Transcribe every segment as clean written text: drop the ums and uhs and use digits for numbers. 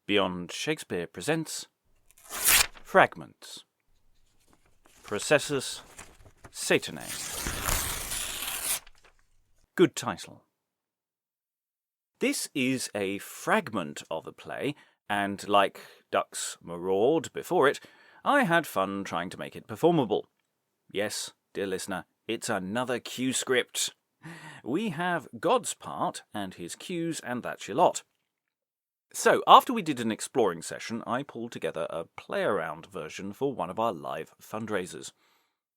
Beyond Shakespeare presents Fragments. Processus Satanae. Good title. This is a fragment of a play, and like Ducks Maraud before it, I had fun trying to make it performable. Yes, dear listener, it's another cue script. We have God's part and his cues, and that's your lot. So, after we did an exploring session, I pulled together a play-around version for one of our live fundraisers.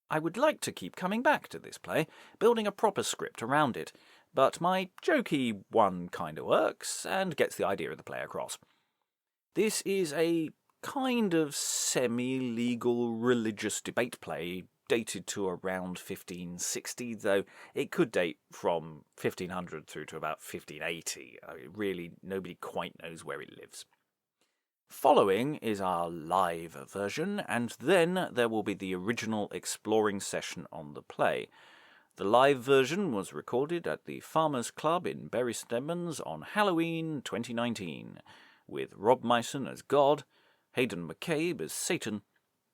I would like to keep coming back to this play, building a proper script around it, but my jokey one kinda works and gets the idea of the play across. This is a kind of semi-legal religious debate play dated to around 1560, though it could date from 1500 through to about 1580. Really, nobody quite knows where it lives. Following is our live version, and then there will be the original exploring session on the play. The live version was recorded at the Farmers Club in Bury St Edmunds on Halloween 2019, with Rob Myson as God, Heydn McCabe as Satan,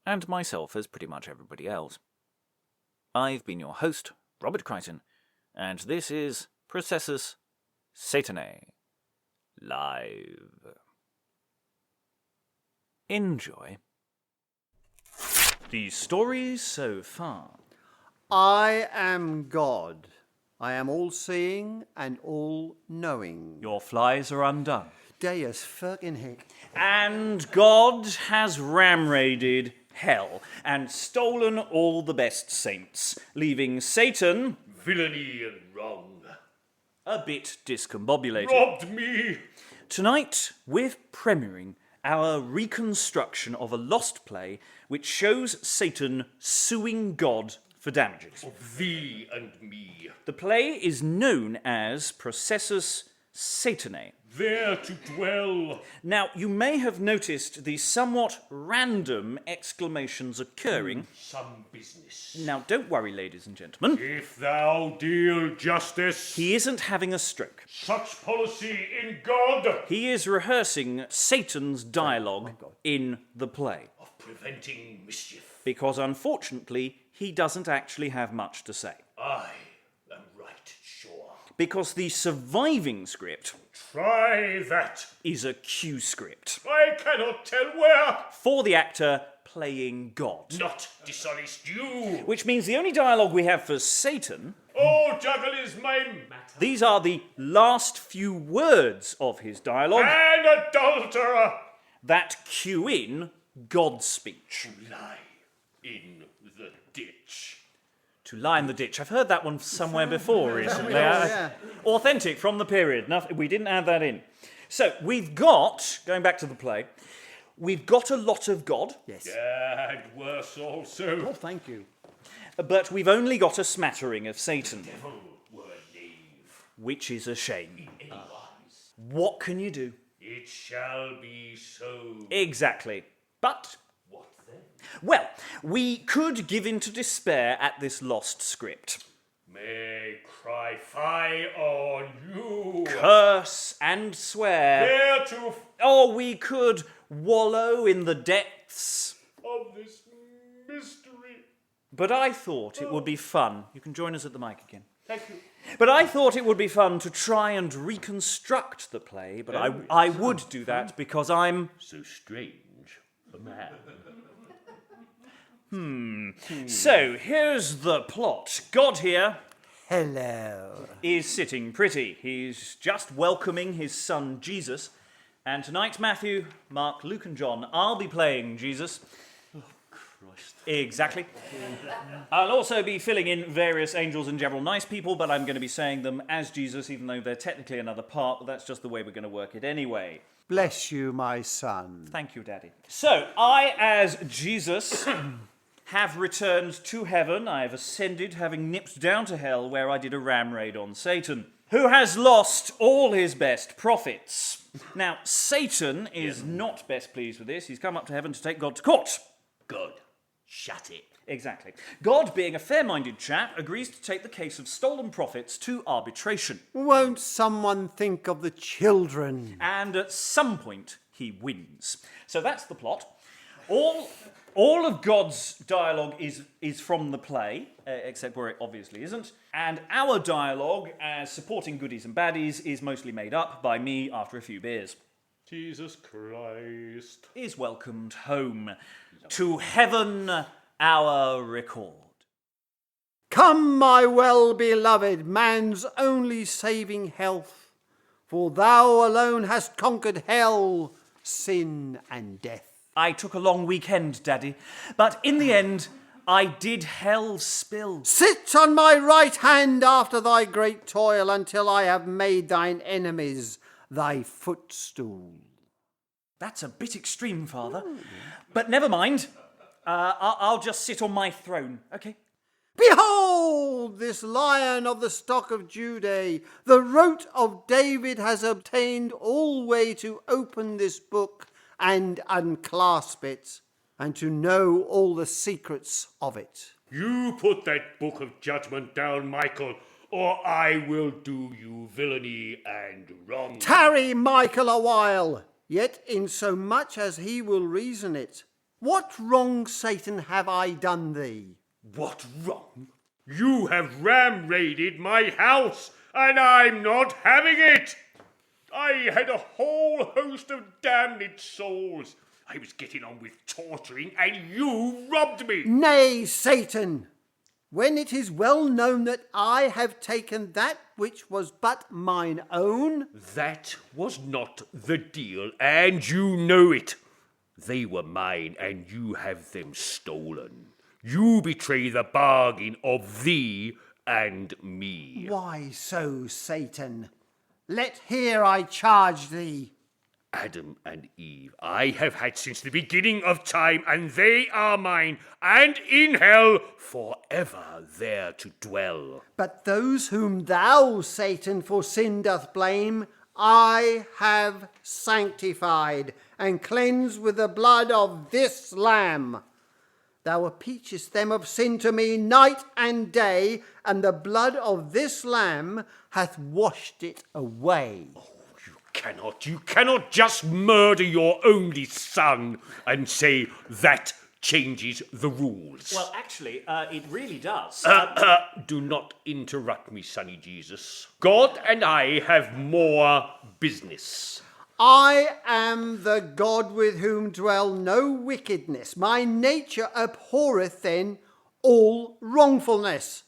and myself as pretty much everybody else. I've been your host, Robert Crighton, and this is Processus Satanae, live. Enjoy. The stories so far. I am God. I am all-seeing and all-knowing. Your flies are undone. Deus fucking heck. And God has ram-raided hell and stolen all the best saints, leaving Satan, Villainy and wrong. a bit discombobulated. Robbed me. Tonight, we're premiering our reconstruction of a lost play which shows Satan suing God for damages. Of thee and me. The play is known as Processus Satanae. There to dwell. Now, you may have noticed the somewhat random exclamations occurring. Some business. Now, don't worry, ladies and gentlemen. If thou deal justice. He isn't having a stroke. Such policy in God. He is rehearsing Satan's dialogue in the play. Of preventing mischief. Because, unfortunately, he doesn't actually have much to say. I am right sure. Because the surviving script Try that. is a cue script I cannot tell where. for the actor playing God. Not dishonest you. Which means the only dialogue we have for Satan, Oh, juggle is my matter. these are the last few words of his dialogue An adulterer. that cue in God's speech. Lie in the ditch. To lie in the ditch. I've heard that one somewhere before recently. Yeah. Authentic from the period. We didn't add that in. So we've got, going back to the play, we've got a lot of God, Yes. And worse also. Oh, thank you. but we've only got a smattering of Satan, Devil were knave. which is a shame. Anywise, What can you do? it shall be so. Exactly. But, What then? well, we could give in to despair at this lost script. May cry fie on you. Curse and swear. Dare to Or we could wallow in the depths. of this mystery. But I thought it would be fun. You can join us at the mic again. Thank you. But I thought it would be fun to try and reconstruct the play, but I would do that because I'm... So strange a man. So, here's the plot. God here Hello. is sitting pretty. He's just welcoming his son Jesus. And tonight, Matthew, Mark, Luke and John, I'll be playing Jesus. Christ. Exactly. I'll also be filling in various angels and general nice people, but I'm going to be saying them as Jesus, even though they're technically another part, but that's just the way we're going to work it anyway. Bless you, my son. Thank you, Daddy. So, I, as Jesus, have returned to heaven. I have ascended, having nipped down to hell, where I did a ram raid on Satan, who has lost all his best prophets. Now, Satan is not best pleased with this. He's come up to heaven to take God to court. God, shut it. Exactly. God, being a fair-minded chap, agrees to take the case of stolen prophets to arbitration. Won't someone think of the children? And at some point, he wins. So that's the plot. All of God's dialogue is from the play, except where it obviously isn't. And our dialogue, as supporting goodies and baddies, is mostly made up by me after a few beers. Jesus Christ. Is welcomed home to heaven our record. Come, my well-beloved, man's only saving health, for thou alone hast conquered hell, sin and death. I took a long weekend, Daddy, but in the end, I did hell spill. Sit on my right hand after thy great toil until I have made thine enemies thy footstool. That's a bit extreme, Father. But never mind. I'll just sit on my throne, okay? Behold, this lion of the stock of Judah, the root of David, has obtained all way to open this book and unclasp it, and to know all the secrets of it. You put that book of judgment down, Michael, or I will do you villainy and wrong. Tarry, Michael, a while, yet in so much as he will reason it. What wrong, Satan, have I done thee? What wrong? You have ram-raided my house, and I'm not having it. I had a whole host of damned souls. I was getting on with torturing, and you robbed me. Nay, Satan, when it is well known that I have taken that which was but mine own. That was not the deal, and you know it. They were mine, and you have them stolen. You betray the bargain of thee and me. Why so, Satan? Let here I charge thee. Adam and Eve I have had since the beginning of time, and they are mine, and in hell forever there to dwell. But those whom thou, Satan, for sin doth blame, I have sanctified and cleansed with the blood of this Lamb. Thou appeachest them of sin to me night and day, and the blood of this Lamb hath washed it away. You cannot just murder your only son and say that changes the rules. Well, actually, it really does. Do not interrupt me, Sonny Jesus. God and I have more business. I am the God with whom dwell no wickedness. My nature abhorreth then all wrongfulness.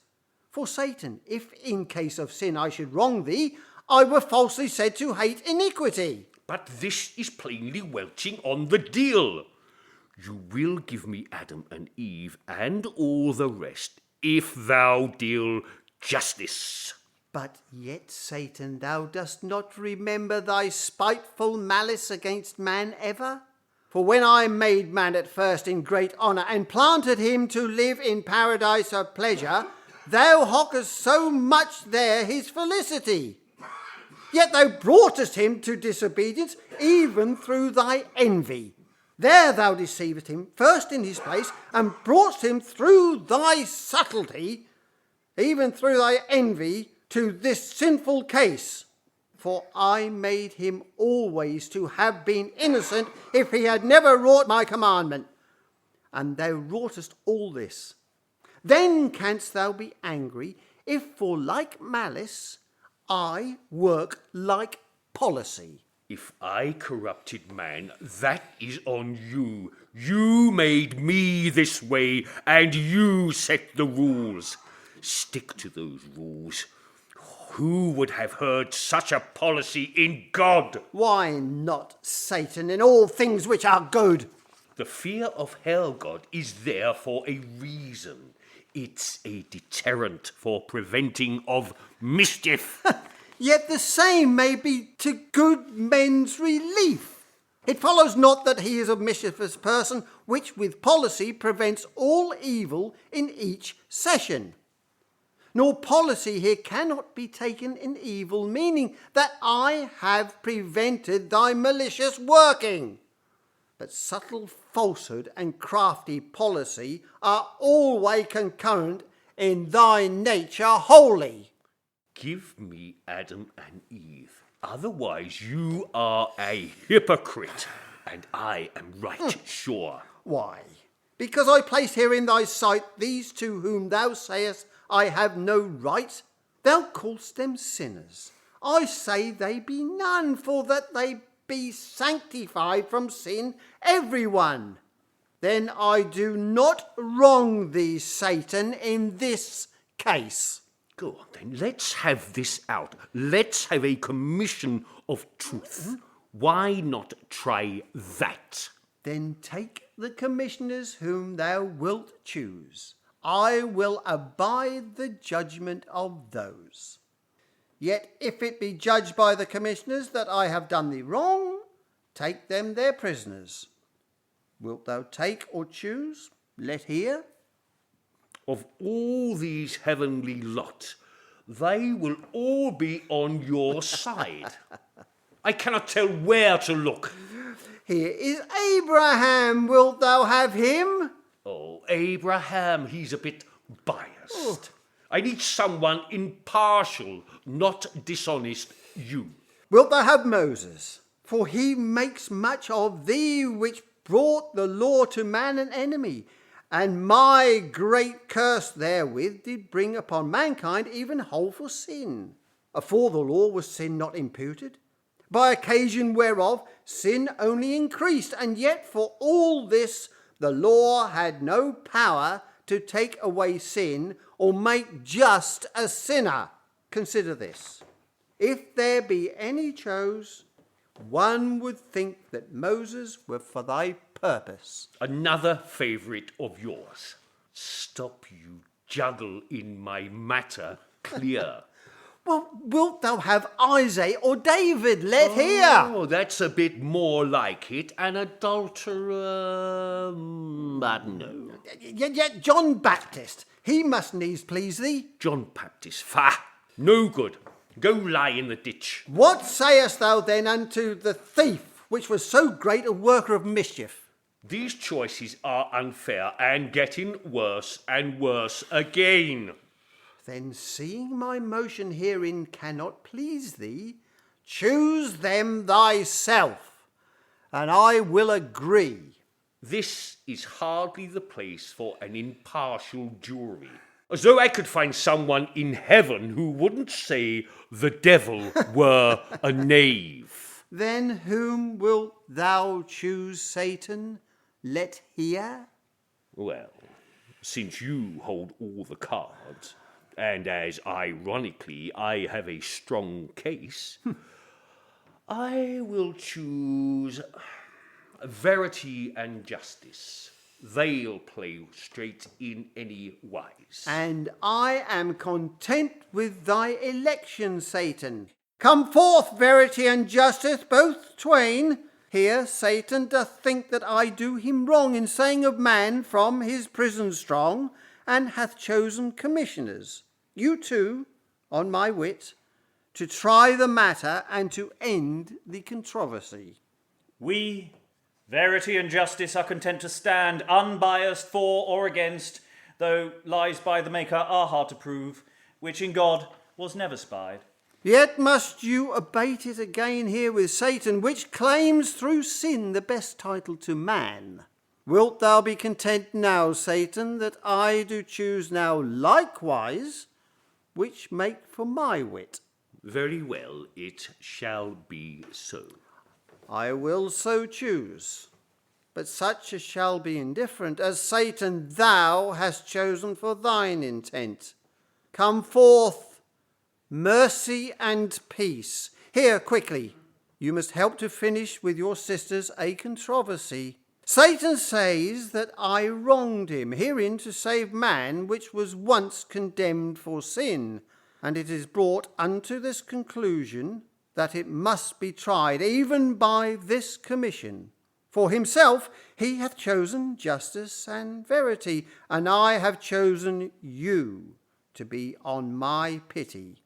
For Satan, if in case of sin I should wrong thee, I were falsely said to hate iniquity. But this is plainly welching on the deal. You will give me Adam and Eve and all the rest if thou deal justice. But yet, Satan, thou dost not remember thy spiteful malice against man ever? For when I made man at first in great honour, and planted him to live in paradise of pleasure, thou hockest so much there his felicity. Yet thou broughtest him to disobedience, even through thy envy. There thou deceivest him first in his place, and broughtest him through thy subtlety, even through thy envy, to this sinful case. For I made him always to have been innocent if he had never wrought my commandment. And thou wroughtest all this. Then canst thou be angry if for like malice I work like policy. If I corrupted man, that is on you. You made me this way, and you set the rules. Stick to those rules. Who would have heard such a policy in God? Why not, Satan, in all things which are good? The fear of hell, God, is there for a reason. It's a deterrent for preventing of mischief. Yet the same may be to good men's relief. It follows not that he is a mischievous person, which with policy prevents all evil in each session. Nor policy here cannot be taken in evil, meaning that I have prevented thy malicious working. But subtle falsehood and crafty policy are always concurrent in thy nature wholly. Give me Adam and Eve. Otherwise you are a hypocrite, and I am right sure. Why? Because I place here in thy sight these two whom thou sayest I have no right? Thou call'st them sinners. I say they be none, for that they be sanctified from sin, every one. Then I do not wrong thee, Satan, in this case. Go on then, let's have this out. Let's have a commission of truth. Why not try that? Then take the commissioners whom thou wilt choose. I will abide the judgment of those. Yet if it be judged by the commissioners that I have done thee wrong, take them their prisoners. Wilt thou take or choose? Let hear. Of all these heavenly lot, they will all be on your side. I cannot tell where to look. Here is Abraham. Wilt thou have him? Oh, Abraham, he's a bit biased. I need someone impartial, not dishonest you. Wilt thou have Moses? For he makes much of thee, which brought the law to man an enemy, and my great curse therewith did bring upon mankind even wholeful sin. Afore the law was sin not imputed, by occasion whereof sin only increased, and yet for all this the law had no power to take away sin or make just a sinner. Consider this. If there be any chose, one would think that Moses were for thy purpose. Another favourite of yours. Stop you juggle in my matter clear. Well, wilt thou have Isaac or David? Let hear. Oh, that's a bit more like it. An adulterer, but no. Yet John Baptist, he must needs please thee. John Baptist, no good. Go lie in the ditch. What sayest thou then unto the thief, which was so great a worker of mischief? These choices are unfair and getting worse and worse again. Then seeing my motion herein cannot please thee, choose them thyself, and I will agree. This is hardly the place for an impartial jury. As though I could find someone in heaven who wouldn't say the devil were a knave. Then whom wilt thou choose, Satan? Let hear. Well, since you hold all the cards, and as ironically I have a strong case, I will choose verity and justice. They'll play straight in any wise. And I am content with thy election, Satan. Come forth, verity and justice, both twain. Here Satan doth think that I do him wrong in saying of man from his prison strong, and hath chosen commissioners, you two, on my wit, to try the matter and to end the controversy. We, verity and justice, are content to stand unbiased for or against, though lies by the Maker are hard to prove, which in God was never spied. Yet must you abate it again here with Satan, which claims through sin the best title to man. Wilt thou be content now, Satan, that I do choose now likewise, which make for my wit? Very well, it shall be so. I will so choose, but such as shall be indifferent, as Satan thou hast chosen for thine intent. Come forth, mercy and peace. Here, quickly, you must help to finish with your sisters a controversy. Satan says that I wronged him herein to save man, which was once condemned for sin, and it is brought unto this conclusion that it must be tried even by this commission. For himself he hath chosen justice and verity, and I have chosen you to be on my pity.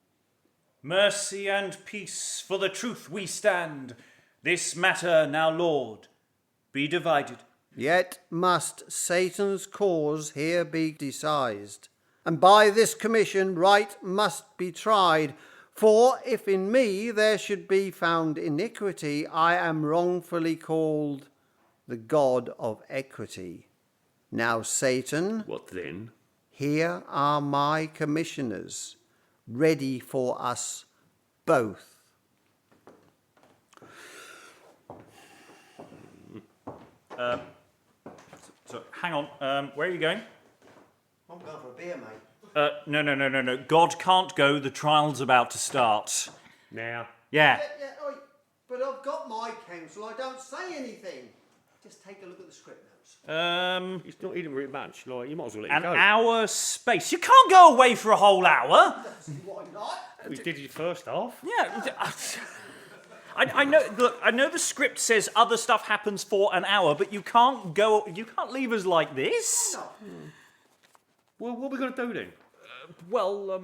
Mercy and peace, for the truth we stand. This matter now, Lord, be divided. Yet must Satan's cause here be decised, and by this commission right must be tried, For if in me there should be found iniquity, I am wrongfully called the God of equity. Now, Satan, What then? here are my commissioners, ready for us both. So, hang on. Where are you going? I'm going for a beer, mate. No. God can't go. The trial's about to start. Now. Yeah. Oi, but I've got my counsel. I don't say anything. Just take a look at the script notes. He's not eating very much. Like, you might as well let An him go. hour space. You can't go away for a whole hour. Why not? We did your first half. Yeah. I know. Look, I know the script says other stuff happens for an hour, but you can't go. You can't leave us like this. No. Well, what are we going to do then? Well,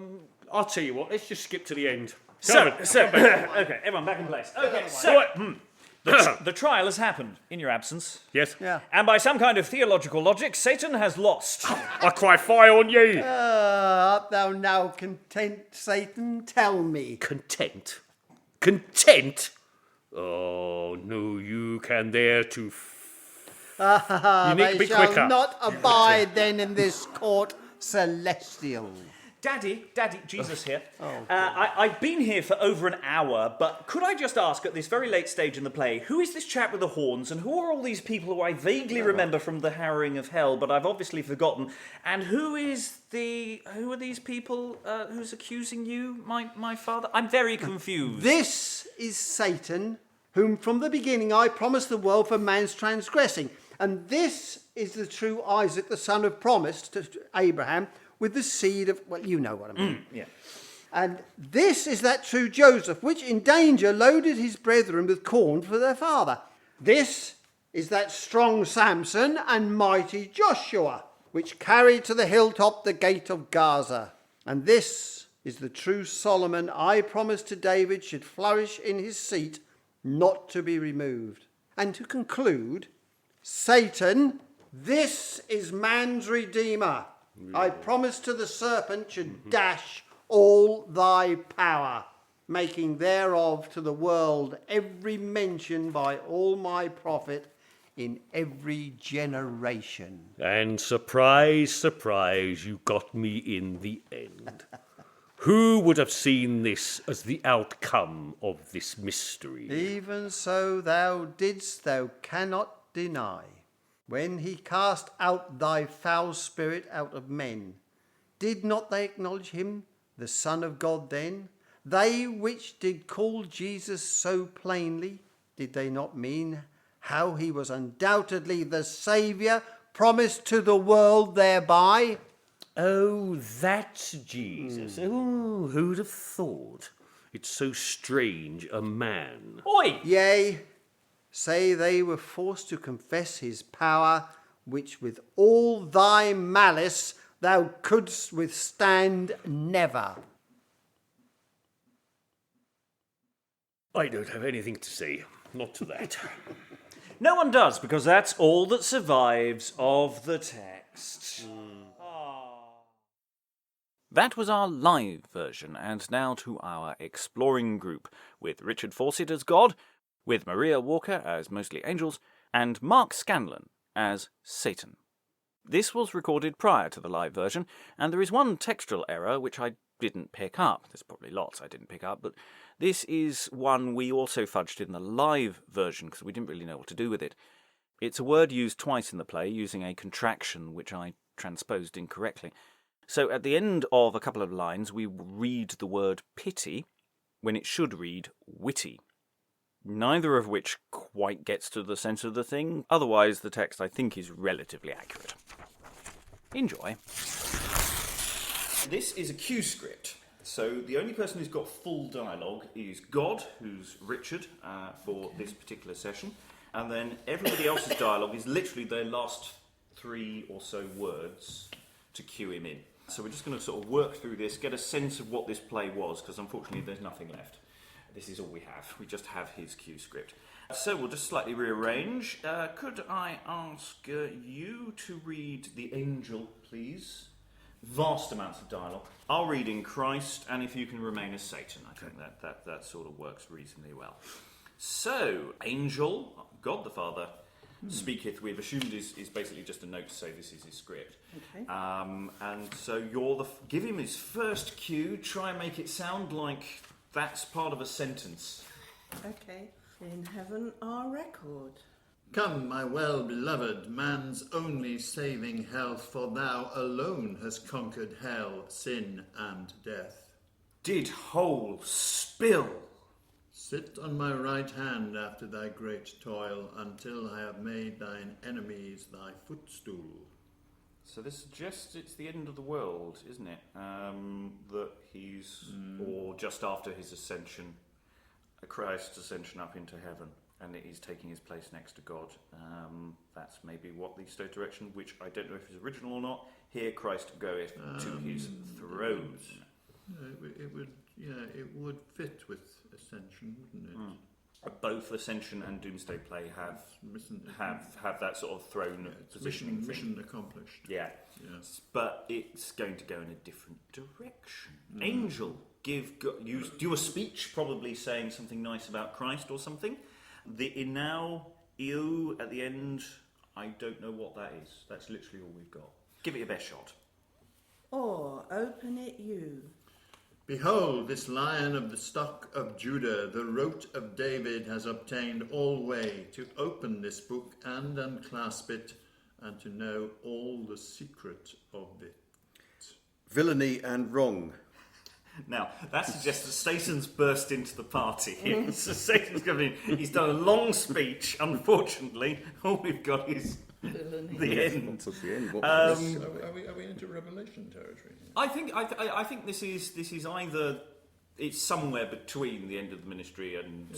I'll tell you what, let's just skip to the end. okay, everyone back in place. Okay, so the trial has happened in your absence. Yes? Yeah. And by some kind of theological logic, Satan has lost. I cry fire on ye. Art thou now content, Satan? Tell me. Content? Content? Oh, no, you can dare to... You need to They be shall quicker. not abide then in this court celestial. Daddy, Jesus here. I've been here for over an hour, but could I just ask at this very late stage in the play, who is this chap with the horns, and who are all these people who I vaguely remember from the harrowing of hell, but I've obviously forgotten? And who are these people who's accusing you, my father? I'm very confused. This is Satan, whom from the beginning I promised the world for man's transgressing. And this is the true Isaac, the son of promise to Abraham, with the seed of, well, you know what I mean. Yeah. And this is that true Joseph, which in danger loaded his brethren with corn for their father. This is that strong Samson and mighty Joshua, which carried to the hilltop the gate of Gaza. And this is the true Solomon I promised to David should flourish in his seat, not to be removed. And to conclude, Satan, this is man's redeemer. I promised to the serpent should dash all thy power, making thereof to the world every mention by all my prophet in every generation. And surprise, surprise, you got me in the end. Who would have seen this as the outcome of this mystery? Even so thou didst, thou cannot deny. When he cast out thy foul spirit out of men, did not they acknowledge him, the Son of God then? They which did call Jesus so plainly, did they not mean how he was undoubtedly the Saviour promised to the world thereby? Oh, that's Jesus. Oh, who'd have thought? It's so strange, a man. Oi! Yea, say they were forced to confess his power, which with all thy malice thou couldst withstand never. I don't have anything to say. Not to that. No one does, because that's all that survives of the text. That was our live version, and now to our exploring group, with Richard Fawcett as God, with Maria Walker as mostly angels, and Mark Scanlon as Satan. This was recorded prior to the live version, and there is one textual error which I didn't pick up. There's probably lots I didn't pick up, but this is one we also fudged in the live version because we didn't really know what to do with it. It's a word used twice in the play using a contraction which I transposed incorrectly. So at the end of a couple of lines we read the word pity when it should read witty. Neither of which quite gets to the sense of the thing. Otherwise, the text, I think, is relatively accurate. Enjoy. This is a cue script. So the only person who's got full dialogue is God, who's Richard, for this particular session. And then everybody else's dialogue is literally their last 3 or so words to cue him in. So we're just going to sort of work through this, get a sense of what this play was, because unfortunately there's nothing left. This is all we have. We just have his cue script. So we'll just slightly rearrange. Could I ask you to read The Angel, please? vast amounts of dialogue. I'll read in Christ, and if you can remain as Satan, I think that sort of works reasonably well. So, angel, God the Father, speaketh, we've assumed is basically just a note to say this is his script. Okay. And so you're give him his first cue, try and make it sound like that's part of a sentence. Okay. In heaven our record. Come, my well-beloved, man's only saving health, for thou alone hast conquered hell, sin, and death. Did whole spill. Sit on my right hand after thy great toil, until I have made thine enemies thy footstool. So this suggests it's the end of the world, isn't it? That he's, or just after his ascension, Christ's ascension up into heaven, and that he's taking his place next to God. That's maybe what the Stoic direction, which I don't know if is original or not. Here Christ goeth to his throne. It would fit with Ascension, wouldn't it? Both Ascension and Doomsday Play have that sort of throne positioning. Mission accomplished. Yeah. Yes. But it's going to go in a different direction. Angel, do a speech, probably saying something nice about Christ or something. The now, ew, at the end, I don't know what that is. That's literally all we've got. Give it your best shot. Or open it you. Behold, this lion of the stock of Judah, the rote of David, has obtained all way to open this book and unclasp it, and to know all the secret of it. Villainy and wrong. Now, that suggests that Satan's burst into the party here. So Satan's coming in. He's done a long speech. Unfortunately, all we've got is the end. What's the end? Are we into Revelation territory? I think this is either it's somewhere between the end of the ministry and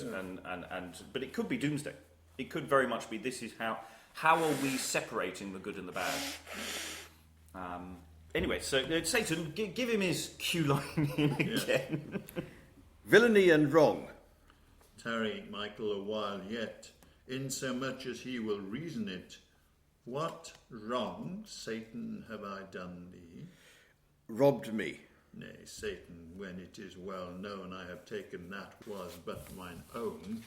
but it could be Doomsday. It could very much be this is how are we separating the good and the bad. Anyway, so Satan, give him his cue line in again. Villainy and wrong. Tarry, Michael, a while yet, insomuch as he will reason it. What wrong, Satan, have I done thee? Robbed me. Nay, Satan, when it is well known I have taken that was but mine own.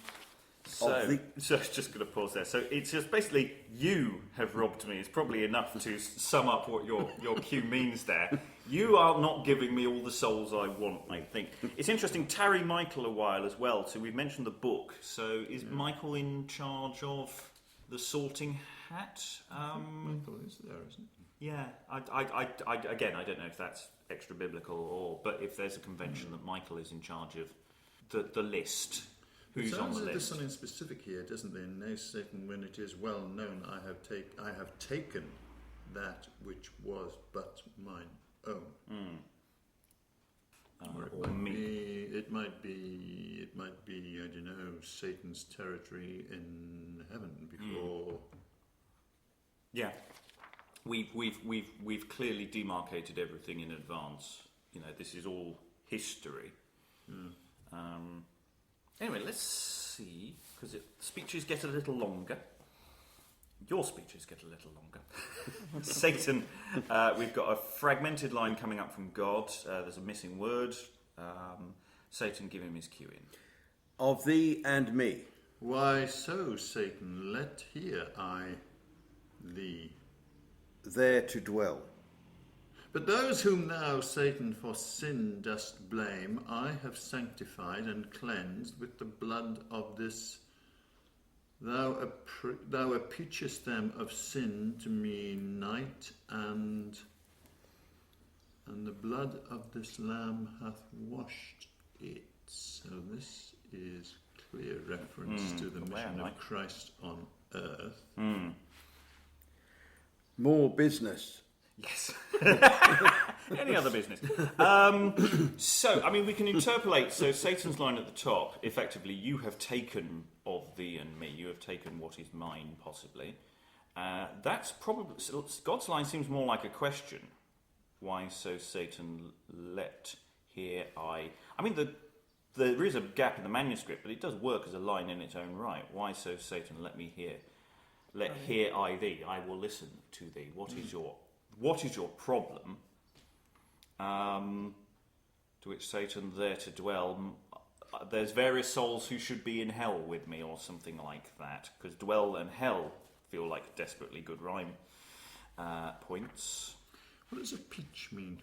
So just going to pause there. So it's just basically you have robbed me. It's probably enough to sum up what your cue means there. You are not giving me all the souls I want, I think. It's interesting, tarry Michael a while as well. So we've mentioned the book. So is Michael in charge of the sorting hat? Michael is there, isn't he? Yeah. I again, I don't know if that's extra biblical but if there's a convention that Michael is in charge of the list. Who's on the list? There's something specific here, doesn't there? Nay, Satan, when it is well known, I have taken that which was but mine own. It might be, I don't know, Satan's territory in heaven before. Yeah, we've clearly demarcated everything in advance. You know, this is all history. Anyway, let's see, because speeches get a little longer. Your speeches get a little longer. Satan, we've got a fragmented line coming up from God. There's a missing word. Satan, give him his cue in. Of thee and me. Why so, Satan? Let hear I thee. There to dwell. But those whom thou, Satan, for sin dost blame, I have sanctified and cleansed with the blood of this. Thou appeachest them of sin to me night, and the blood of this lamb hath washed it. So this is clear reference to the mission of Christ on earth. More business. Yes. Any other business? So, I mean, we can interpolate. So, Satan's line at the top, effectively, you have taken of thee and me. You have taken what is mine, possibly. That's probably... So God's line seems more like a question. Why so, Satan, let hear I... I mean, there is a gap in the manuscript, but it does work as a line in its own right. Why so, Satan, let me hear? Let hear I thee. I will listen to thee. What is your problem? To which Satan, there to dwell, there's various souls who should be in hell with me, or something like that, because dwell and hell feel like desperately good rhyme points. What does a peach mean?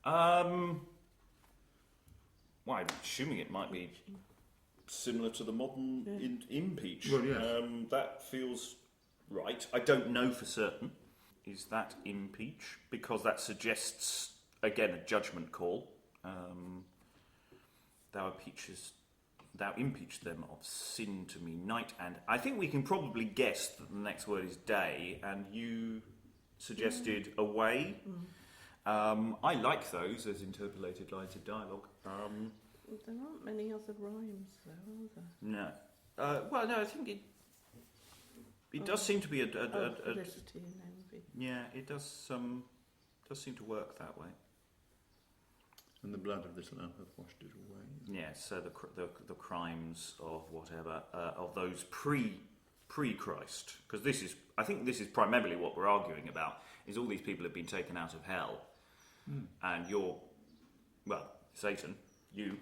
Well, I'm assuming it might be similar to the modern impeach. Well, yes. That feels right. I don't know for certain. Is that impeach? Because that suggests, again, a judgment call. Thou impeach them of sin to me night, and I think we can probably guess that the next word is day, and you suggested away. I like those as interpolated lines of dialogue. There aren't many other rhymes, though, are there? No. Well, no, I think it does seem to be a felicity and envy. yeah, it does seem to work that way. And the blood of this lamb hath washed it away. Yeah, so the crimes of whatever of those pre-Christ, because I think this is primarily what we're arguing about, is all these people have been taken out of hell, and Satan, you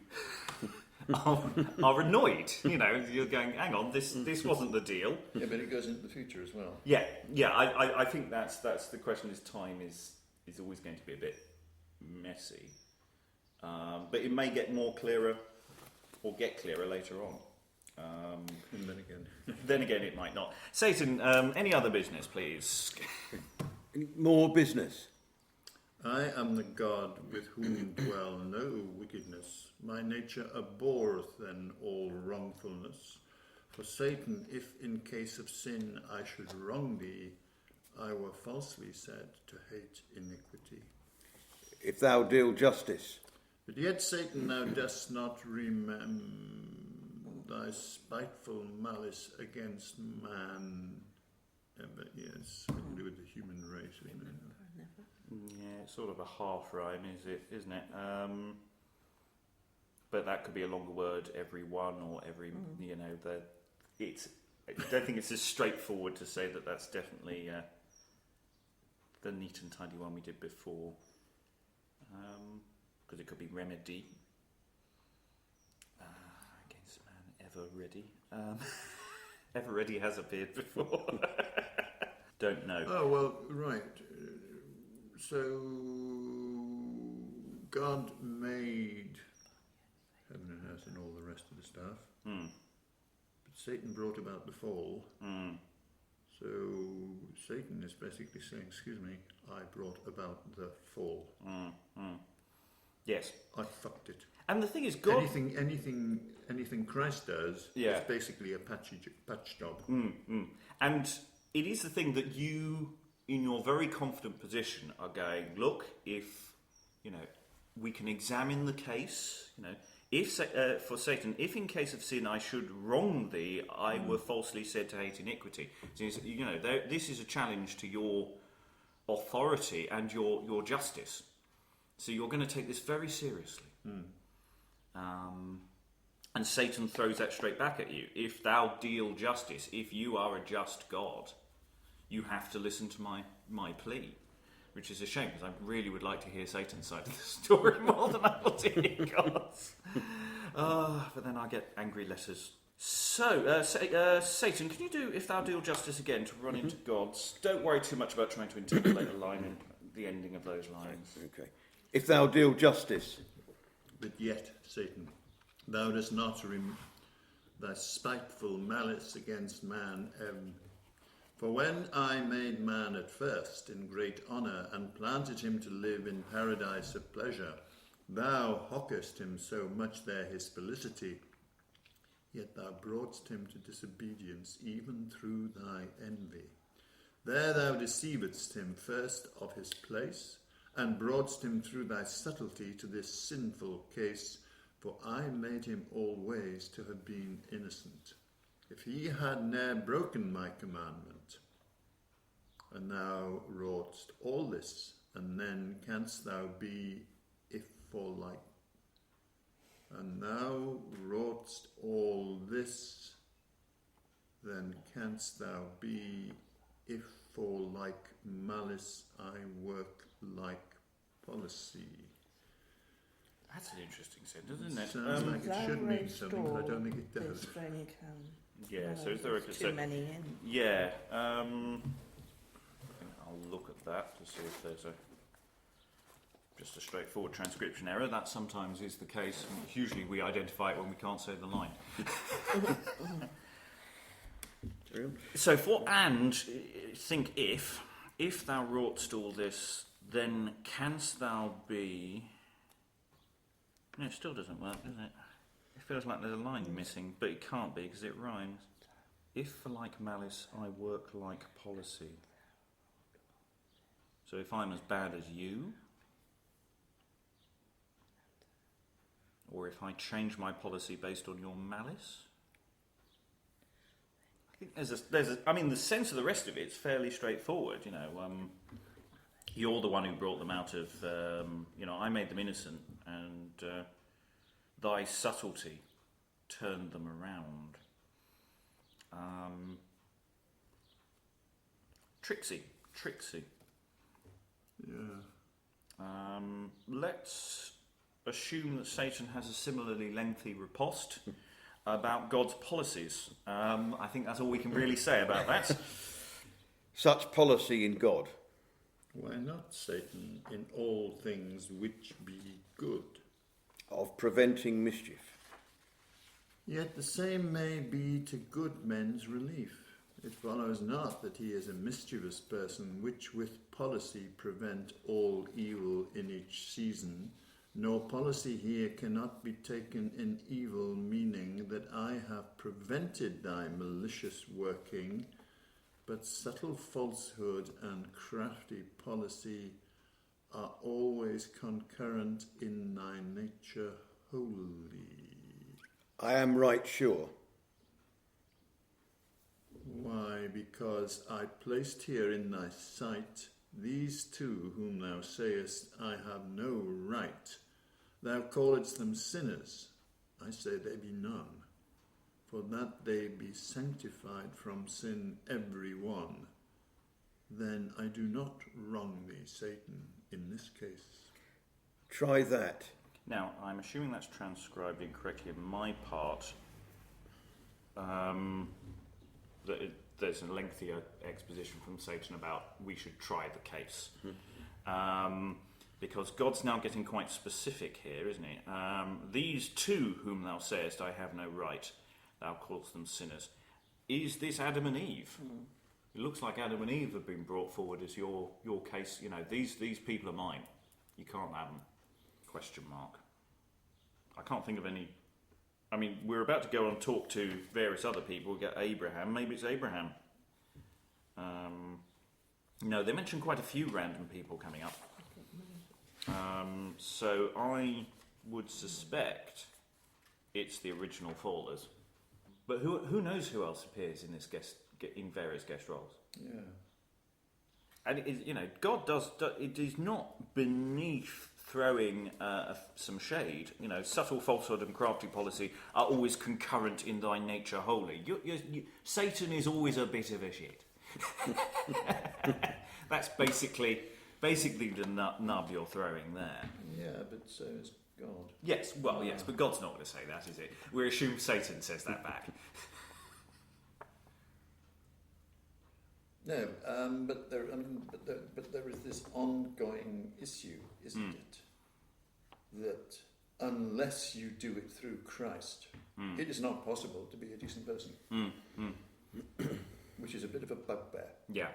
are annoyed. You know, you're going, hang on, this wasn't the deal. Yeah, but it goes into the future as well. Yeah. I think that's the question. Is time is always going to be a bit messy, but it may get more clearer, or get clearer later on. And Then again, it might not. Satan, any other business, please? More business. I am the God with whom dwell no wickedness. My nature abhorreth then all wrongfulness. For Satan, if in case of sin I should wrong thee, I were falsely said to hate iniquity. If thou deal justice. But yet, Satan, thou dost not remember thy spiteful malice against man. But yes, something to do with the human race, isn't it? Yeah, it's sort of a half rhyme, isn't it? But that could be a longer word, every one or every. You know, I don't think it's as straightforward to say that that's definitely the neat and tidy one we did before, because it could be remedy. Against man, ever ready. Ever ready has appeared before. Don't know. Oh, well, right. So, God made heaven and earth and all the rest of the stuff. But Satan brought about the fall. So, Satan is basically saying, excuse me, I brought about the fall. Yes. I fucked it. And the thing is, God... Anything Christ does is basically a patch job. And it is the thing that you, in your very confident position, are going, look, if, we can examine the case, if for Satan, if in case of sin I should wrong thee, I were falsely said to hate iniquity. So, this is a challenge to your authority and your justice. So you're going to take this very seriously. And Satan throws that straight back at you. If thou deal justice, if you are a just God, you have to listen to my plea. Which is a shame, because I really would like to hear Satan's side of the story more than I will to hear God's. But then I get angry letters. So, Satan, can you do if thou deal justice again to run into God's? Don't worry too much about trying to interpolate a line in the ending of those lines. Okay. If thou deal justice. But yet, Satan, thou dost not thy spiteful malice against man. For when I made man at first in great honour, and planted him to live in paradise of pleasure, thou hockest him so much there his felicity, yet thou broughtst him to disobedience even through thy envy. There thou deceivedst him first of his place, and broughtst him through thy subtlety to this sinful case, for I made him always to have been innocent. If he had ne'er broken my commandment, and thou wroughtst all this, and then canst thou be, if for like. And thou wroughtst all this, then canst thou be, if for like malice I work like policy. That's an interesting sentence, isn't it? Sounds like it should mean something, but I don't think it does. Yeah, so is there a... Too many in. Yeah, I think I'll look at that to see if there's just a straightforward transcription error. That sometimes is the case. Usually we identify it when we can't say the line. So for and, think if thou wroughtst all this, then canst thou be... No, it still doesn't work, does it? It feels like there's a line missing, but it can't be because it rhymes. If for like malice I work like policy. So if I'm as bad as you, or if I change my policy based on your malice. I think I mean, the sense of the rest of it's fairly straightforward, you know. You're the one who brought them out of, I made them innocent, and thy subtlety turned them around. Tricksy. Yeah. Let's assume that Satan has a similarly lengthy riposte about God's policies. I think that's all we can really say about that. Such policy in God. Why not, Satan, in all things which be good? Of preventing mischief. Yet the same may be to good men's relief. It follows not that he is a mischievous person, which with policy prevent all evil in each season, nor policy here cannot be taken in evil, meaning that I have prevented thy malicious working, but subtle falsehood and crafty policy are always concurrent in thy nature wholly. I am right sure. Why, because I placed here in thy sight these two whom thou sayest I have no right. Thou calledst them sinners. I say they be none, for that they be sanctified from sin every one. Then I do not wrong thee, Satan, in this case. Try that. Now, I'm assuming that's transcribed incorrectly in my part. There's a lengthier exposition from Satan about we should try the case. Because God's now getting quite specific here, isn't he? These two whom thou sayest I have no right, thou callest them sinners. Is this Adam and Eve? It looks like Adam and Eve have been brought forward as your case. You know, these people are mine. You can't have them. Question mark. I can't think of any. I mean, we're about to go and talk to various other people. We get Abraham. Maybe it's Abraham. No, they mention quite a few random people coming up. So I would suspect it's the original Fallers. But who knows who else appears in this in various guest roles? Yeah. And God does. It is not beneath throwing some shade. Subtle falsehood and crafty policy are always concurrent in thy nature wholly. Satan is always a bit of a shit. That's basically the nub you're throwing there. Yeah, but so is God. Yes, but God's not going to say that, is it? We assume Satan says that back. No, but there is this ongoing issue, isn't it? That unless you do it through Christ, it is not possible to be a decent person. Which is a bit of a bugbear. Yeah.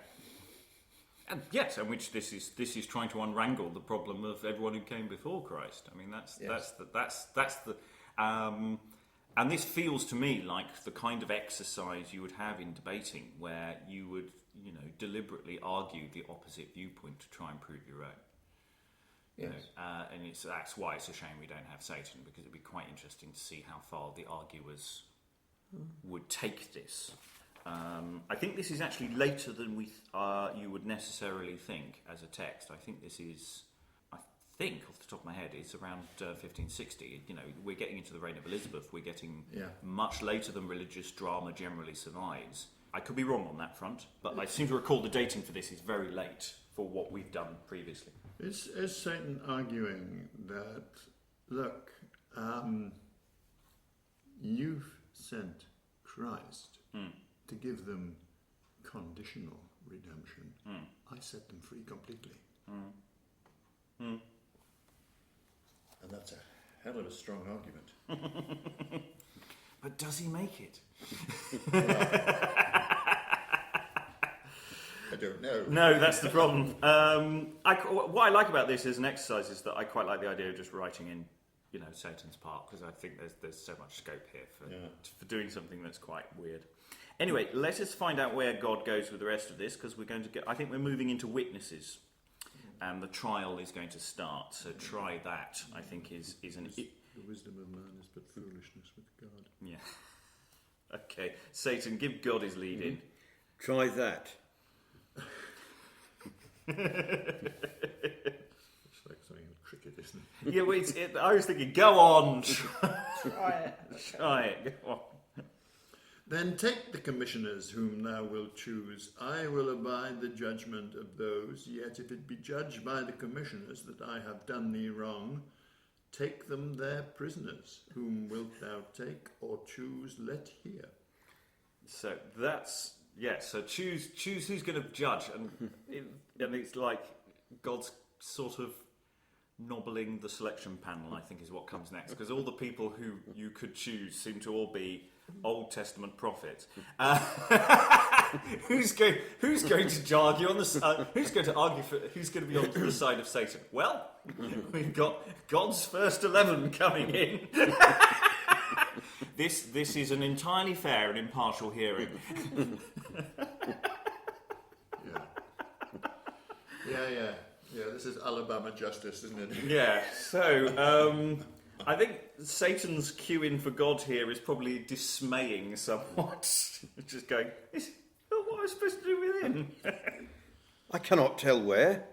And yes, and which this is trying to unwrangle the problem of everyone who came before Christ. I mean, that's the and this feels to me like the kind of exercise you would have in debating, where you would deliberately argue the opposite viewpoint to try and prove your own. Yes. And that's why it's a shame we don't have Satan, because it'd be quite interesting to see how far the arguers would take this. I think this is actually later than you would necessarily think as a text. I think this is, off the top of my head, it's around 1560. We're getting into the reign of Elizabeth. We're getting much later than religious drama generally survives. I could be wrong on that front, but I seem to recall the dating for this is very late for what we've done previously. Is Satan arguing that, look, you've sent Christ to give them conditional redemption. I set them free completely. And that's a hell of a strong argument. But does he make it? I don't know. No, that's the problem. What I like about this as an exercise is that I quite like the idea of just writing in, Satan's part, because I think there's so much scope here for doing something that's quite weird. Anyway, let us find out where God goes with the rest of this, because we're going to get. I think we're moving into witnesses, and the trial is going to start. So try that. I think is an. The wisdom of man is but foolishness with God. Yeah. Okay, Satan, give God his lead in. Try that. It's like something in cricket, isn't it? Yeah, well, I was thinking, go on. Try it. Try it. Go on. Then take the commissioners whom thou wilt choose. I will abide the judgment of those. Yet if it be judged by the commissioners that I have done thee wrong, take them their prisoners. Whom wilt thou take or choose? Let hear. So that's So choose who's going to judge, and it's like God's sort of nobbling the selection panel. I think is what comes next, because all the people who you could choose seem to all be Old Testament prophets. Who's going to argue on the? Who's going to argue for? Who's going to be on the side of Satan? Well, we've got God's first 11 coming in. This is an entirely fair and impartial hearing. Yeah. This is Alabama justice, isn't it? Yeah. So I think Satan's queue in for God here is probably dismaying somewhat. Just going, what am I supposed to do with him? I cannot tell where.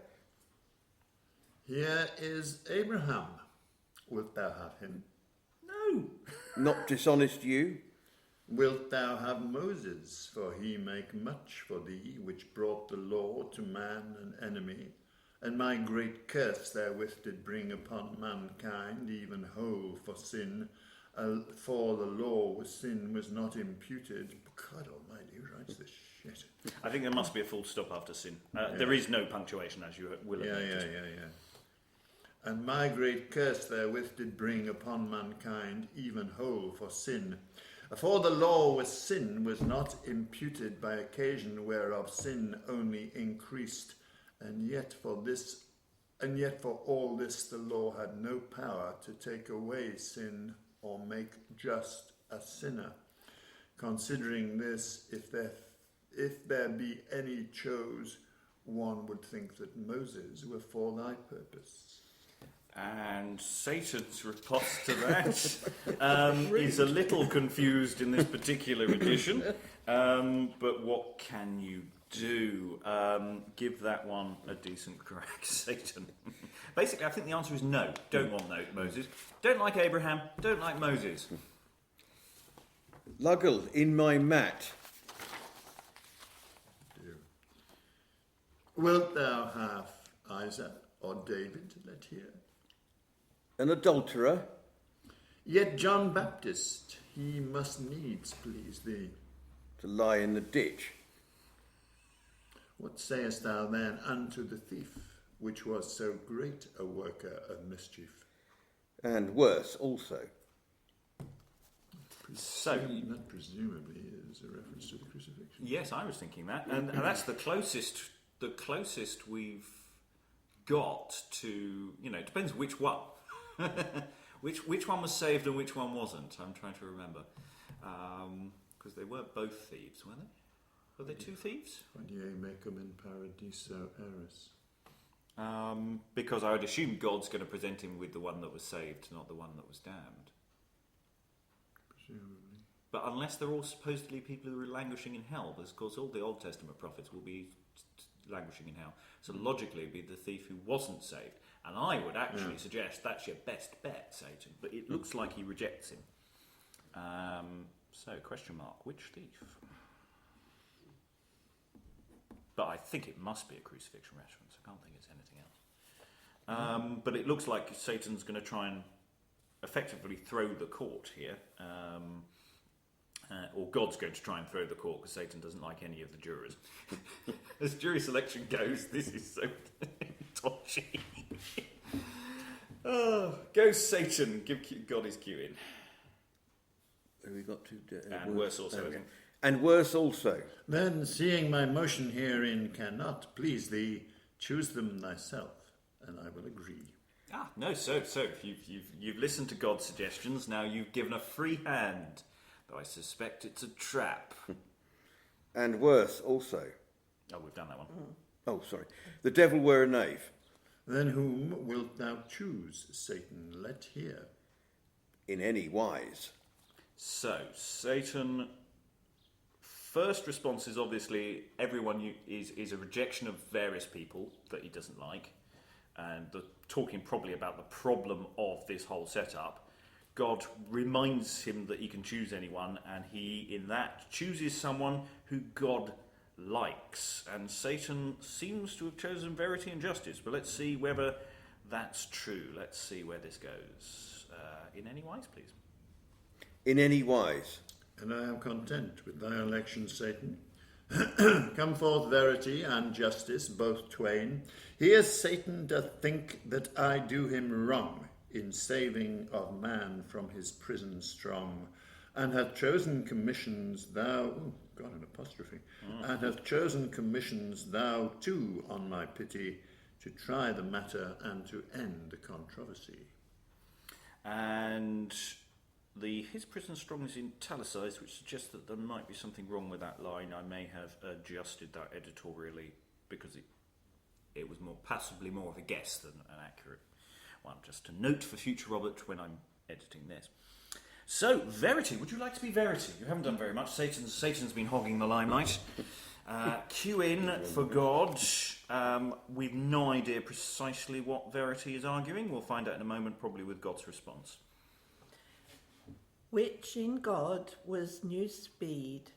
Here is Abraham. Wilt thou have him? No. Not dishonest you. Wilt thou have Moses? For he make much for thee, which brought the law to man an enemy. And my great curse therewith did bring upon mankind, even whole for sin. For the law with sin was not imputed. God almighty, who writes this shit? I think there must be a full stop after sin. There is no punctuation, as you will have noticed. Yeah. And my great curse therewith did bring upon mankind, even whole for sin. For the law with sin was not imputed, by occasion whereof sin only increased. And yet for all this the law had no power to take away sin or make just a sinner. Considering this, if there be any chose, one would think that Moses were for thy purpose. And Satan's riposte to that is a little confused in this particular edition. But what can you do? Give that one a decent crack, Satan. Basically, I think the answer is no. Don't want Moses. Don't like Abraham. Don't like Moses. Luggle in my mat. Wilt thou have Isaac or David? Let hear. An adulterer. Yet John Baptist, he must needs please thee. To lie in the ditch. What sayest thou then unto the thief, which was so great a worker of mischief? And worse also. So that presumably is a reference to the crucifixion. Yes, I was thinking that, and that's the closest we've got to. It depends which one. which one was saved and which one wasn't. I'm trying to remember, because they weren't both thieves, were they? Were they two thieves? Quae mecum in paradiso eris. Because I would assume God's going to present him with the one that was saved, not the one that was damned. Presumably. But unless they're all supposedly people who are languishing in hell, because of course all the Old Testament prophets will be languishing in hell. So logically it'd be the thief who wasn't saved. And I would actually suggest that's your best bet, Satan. But it looks like he rejects him. So, question mark, which thief? but I think it must be a crucifixion reference. I can't think it's anything else. But it looks like Satan's going to try and effectively throw the court here. Or God's going to try and throw the court because Satan doesn't like any of the jurors. As jury selection goes, this is so dodgy. Go Satan, give God his cue in. Where have we got to? And worse also. Okay. And worse also. Then, seeing my motion herein cannot please thee, choose them thyself, and I will agree. No, so you've listened to God's suggestions, now you've given a free hand, though I suspect it's a trap. And worse also. Oh, we've done that one. Oh, sorry. The devil were a knave. Then whom wilt thou choose, Satan? Let hear. In any wise. So, Satan, first response is obviously everyone is a rejection of various people that he doesn't like, and talking probably about the problem of this whole setup. God reminds him that he can choose anyone, and he, in that, chooses someone who God likes. And Satan seems to have chosen verity and justice, but let's see whether that's true. Let's see where this goes. In any wise, please. In any wise. And I am content with thy election, Satan. Come forth verity and justice, both twain. Here Satan doth think that I do him wrong in saving of man from his prison strong, and hath chosen commissions thou, and hath chosen commissions thou too on my pity, to try the matter and to end the controversy. And his prison strong is italicized, which suggests that there might be something wrong with that line. I may have adjusted that editorially because it was possibly more of a guess than an accurate one. Just a note for future Robert when I'm editing this. So, verity. Would you like to be verity? You haven't done very much. Satan's been hogging the limelight. Cue in for God. We've no idea precisely what verity is arguing. We'll find out in a moment, probably with God's response. Which in God was new speed.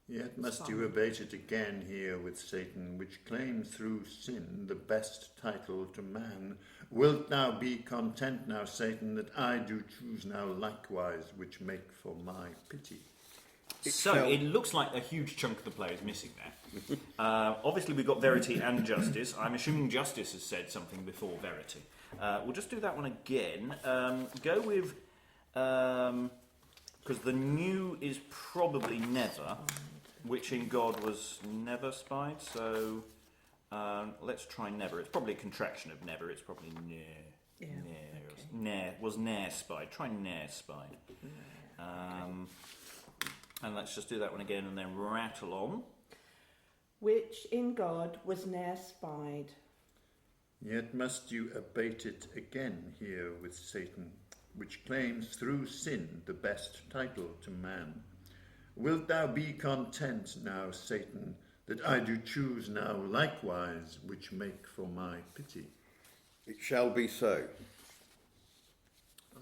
Yet must you abate it again here with Satan, which claims through sin the best title to man. Wilt thou be content now, Satan, that I do choose now likewise, which make for my pity? It looks like a huge chunk of the play is missing there. Obviously we've got verity and justice. I'm assuming justice has said something before verity. We'll just do that one again. Go with... because the new is probably never, which in God was never spied, so let's try never. It's probably a contraction of never. It's probably ne'er. Yeah, Ne'er was ne'er spied. Try ne'er spied. And let's just do that one again and then rattle on. Which in God was ne'er spied. Yet must you abate it again here with Satan, which claims through sin the best title to man. Wilt thou be content now, Satan, that I do choose now likewise, which make for my pity? It shall be so.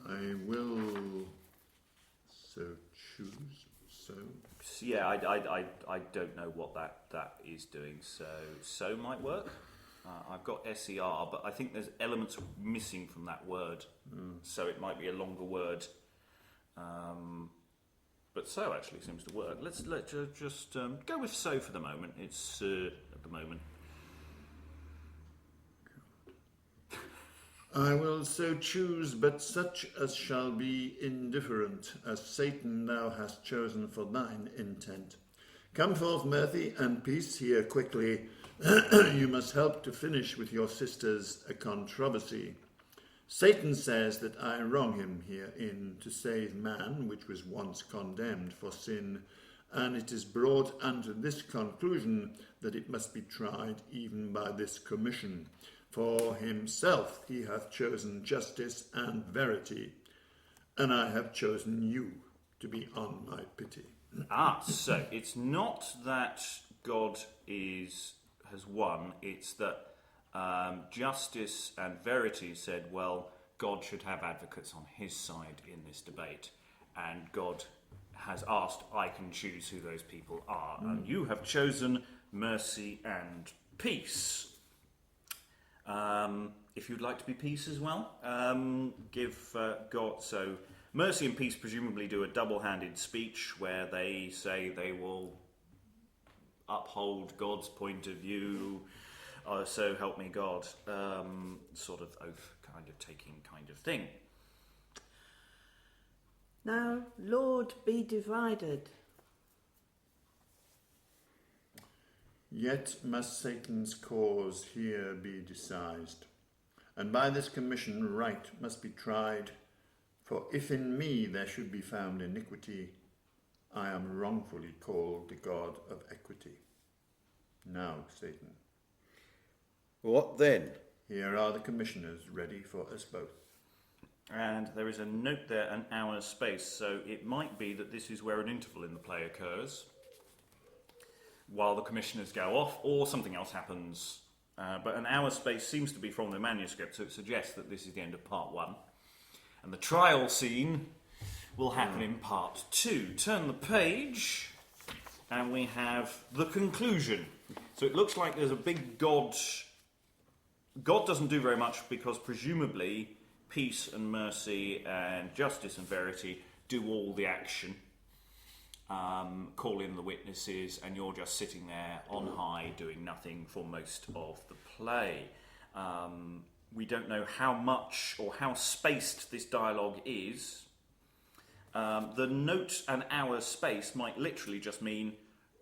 I will so choose. So Yeah, I don't know what that is doing. So might work. I've got SER, but I think there's elements missing from that word, so it might be a longer word. But so actually seems to work. Let's just go with so for the moment. It's at the moment. I will so choose, but such as shall be indifferent, as Satan thou hast chosen for thine intent. Come forth, mirthy, and peace here quickly. You must help to finish with your sisters a controversy. Satan says that I wrong him herein to save man, which was once condemned for sin, and it is brought unto this conclusion that it must be tried even by this commission. For himself he hath chosen justice and verity, and I have chosen you to be on my pity. So it's not that God has won, it's that justice and verity said, well, God should have advocates on his side in this debate, and God has asked, I can choose who those people are, and you have chosen mercy and peace. If you'd like to be peace as well, give God... So, mercy and peace presumably do a double-handed speech where they say they will uphold God's point of view, so help me God, sort of oath kind of taking kind of thing. Now, Lord, be divided. Yet must Satan's cause here be decised, and by this commission right must be tried. For if in me there should be found iniquity, I am wrongfully called the God of equity. Now, Satan. What then? Here are the commissioners ready for us both. And there is a note there, an hour's space, so it might be that this is where an interval in the play occurs, while the commissioners go off, or something else happens. But an hour's space seems to be from the manuscript, so it suggests that this is the end of part 1. And the trial scene will happen in part 2. Turn the page, and we have the conclusion. So it looks like there's a big God. God doesn't do very much because presumably peace and mercy and justice and verity do all the action. Call in the witnesses, and you're just sitting there on high doing nothing for most of the play. We don't know how much or how spaced this dialogue is. The note an hour's space might literally just mean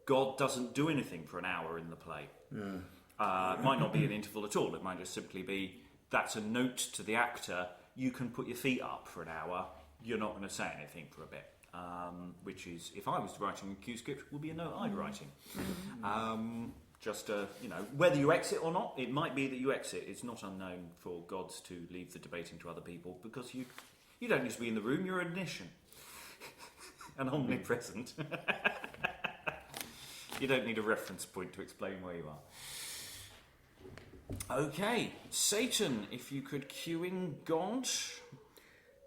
God doesn't do anything for an hour in the play. It might not be an interval at all. It might just simply be that's a note to the actor. You can put your feet up for an hour. You're not going to say anything for a bit. Which is, if I was writing a Q script, would be a note I'd writing. Just, whether you exit or not, it might be that you exit. It's not unknown for gods to leave the debating to other people because you don't need to be in the room, you're omniscient and omnipresent. You don't need a reference point to explain where you are. Okay, Satan, if you could cue in God.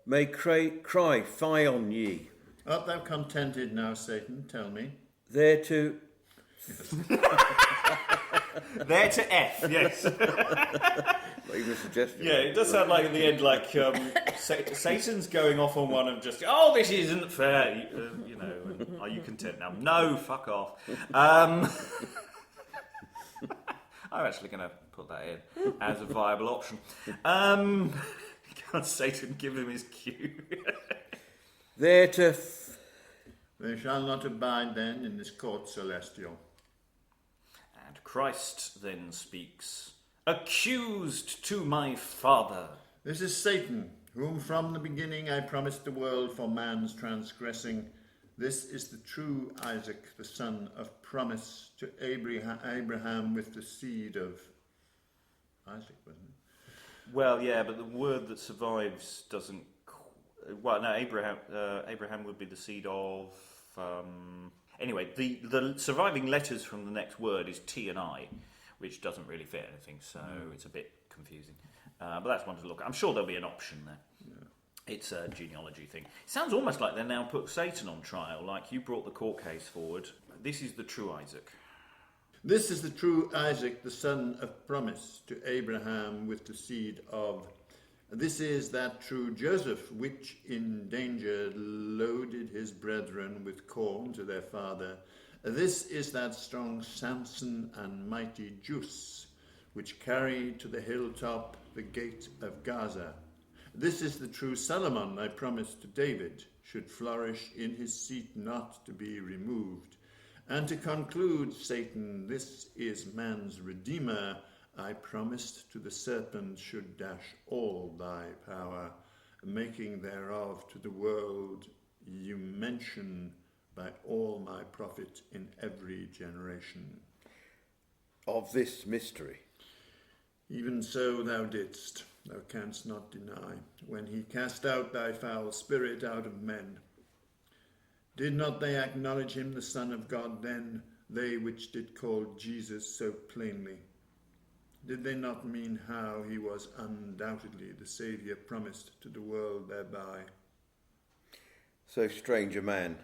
May cry fie on ye. Art thou contented now, Satan? Tell me. There to... There to F, yes. Not even a suggestion. Yeah, it does sound like at the end, like Satan's going off on one of just, oh, this isn't fair. Are you content now? No, fuck off. I'm actually going to put that in as a viable option. Can't Satan give him his cue? There to... They shall not abide then in this court celestial. And Christ then speaks, accused to my Father. This is Satan, whom from the beginning I promised the world for man's transgressing. This is the true Isaac, the son of promise to Abraham with the seed of Isaac, wasn't it? Well, yeah, but the word that survives doesn't... Well, no, Abraham would be the seed of... Anyway, the surviving letters from the next word is T and I, which doesn't really fit anything, so it's a bit confusing. But that's one to look at. I'm sure there'll be an option there. Yeah. It's a genealogy thing. It sounds almost like they now put Satan on trial, like you brought the court case forward. This is the true Isaac. This is the true Isaac, the son of promise to Abraham with the seed of... This is that true Joseph, which in danger loaded his brethren with corn to their father. This is that strong Samson and mighty Jus, which carried to the hilltop the gate of Gaza. This is the true Solomon I promised to David, should flourish in his seat not to be removed. And to conclude, Satan, this is man's Redeemer, I promised to the serpent should dash all thy power, making thereof to the world you mention by all my profit in every generation. Of this mystery. Even so thou didst, thou canst not deny, when he cast out thy foul spirit out of men. Did not they acknowledge him the Son of God then, they which did call Jesus so plainly? Did they not mean how he was undoubtedly the Saviour promised to the world thereby? So strange a man,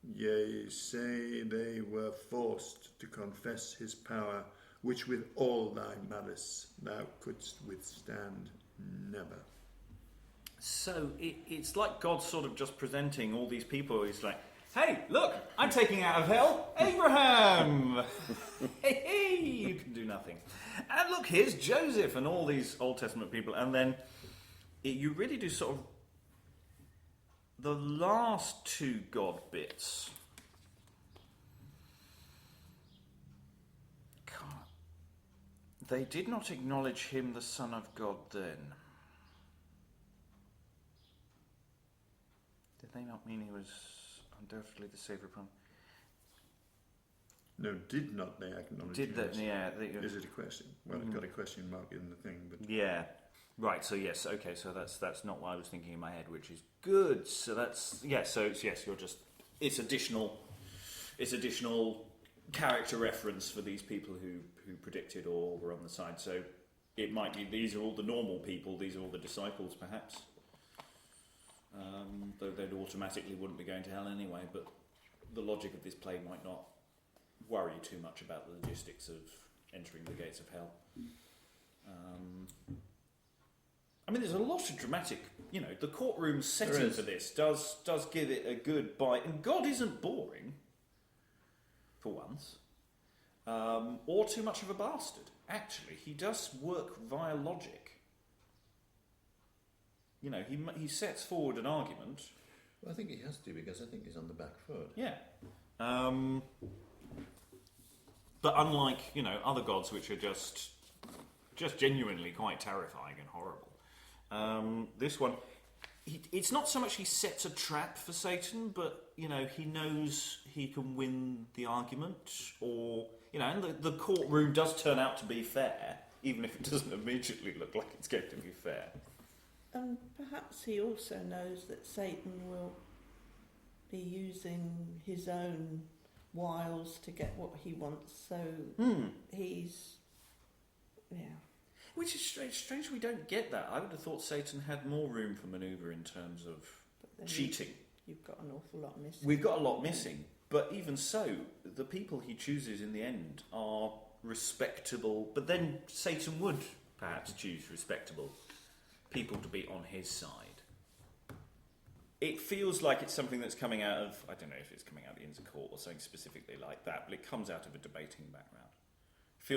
Yea, say they were forced to confess his power, which with all thy malice thou couldst withstand never. So it's like God sort of just presenting all these people. He's like, hey, look, I'm taking out of hell Abraham. Hey, you can do nothing. And look, here's Joseph and all these Old Testament people. And then you really do sort of the last two God bits. They did not acknowledge him the Son of God then. Did they not mean he was undoubtedly the Saviour of promise? No, did not they acknowledge Did him that? as- Yeah. Is it a question? Well, it's got a question mark in the thing, but Yeah. Right. So yes. Okay. So that's not what I was thinking in my head, which is good. So that's So yes, you're just it's additional character reference for these people who predicted or were on the side. So it might be these are all the normal people. These are all the disciples, perhaps. Though they automatically wouldn't be going to hell anyway. But the logic of this play might not worry you too much about the logistics of entering the gates of hell. I mean, there's a lot of dramatic, the courtroom setting for this does give it a good bite. And God isn't boring, for once, or too much of a bastard. Actually, he does work via logic. He sets forward an argument. well, I think he has to, because I think he's on the back foot. Yeah. But unlike, other gods which are just genuinely quite terrifying and horrible, this one, it's not so much he sets a trap for Satan, but, he knows he can win the argument, or, and the courtroom does turn out to be fair, even if it doesn't immediately look like it's going to be fair. And perhaps he also knows that Satan will be using his own wiles to get what he wants, so he's... Yeah. Which is strange. Strange we don't get that. I would have thought Satan had more room for manoeuvre in terms of But then cheating. You've got an awful lot missing. We've got a lot missing. But even so, the people he chooses in the end are respectable. But then Satan would perhaps choose respectable people to be on his side. It feels like it's something that's coming out of, I don't know if it's coming out of the Inns of Court or something specifically like that, but it comes out of a debating background. It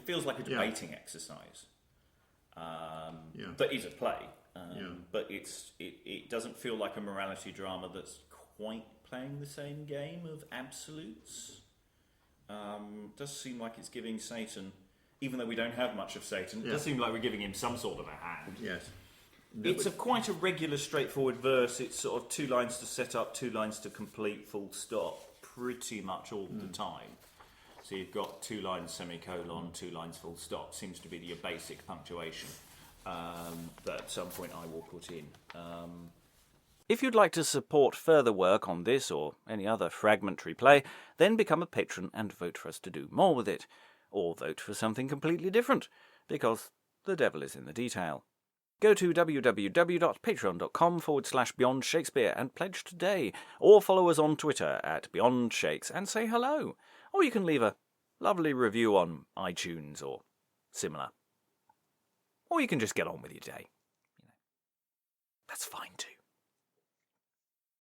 feels like a debating exercise. That is a play, but it doesn't feel like a morality drama that's quite playing the same game of absolutes. Does seem like it's giving Satan, even though we don't have much of Satan, it does seem like we're giving him some sort of a hand. Yes. It's quite a regular, straightforward verse. It's sort of 2 lines to set up, 2 lines to complete, full stop, pretty much all the time. So you've got 2 lines semicolon, 2 lines full stop. Seems to be your basic punctuation that at some point I will put in. If you'd like to support further work on this or any other fragmentary play, then become a patron and vote for us to do more with it. Or vote for something completely different, because the devil is in the detail. Go to www.patreon.com/Beyond Shakespeare and pledge today, or follow us on Twitter @Beyond Shakes and say hello. Or you can leave a lovely review on iTunes or similar. Or you can just get on with your day. That's fine too.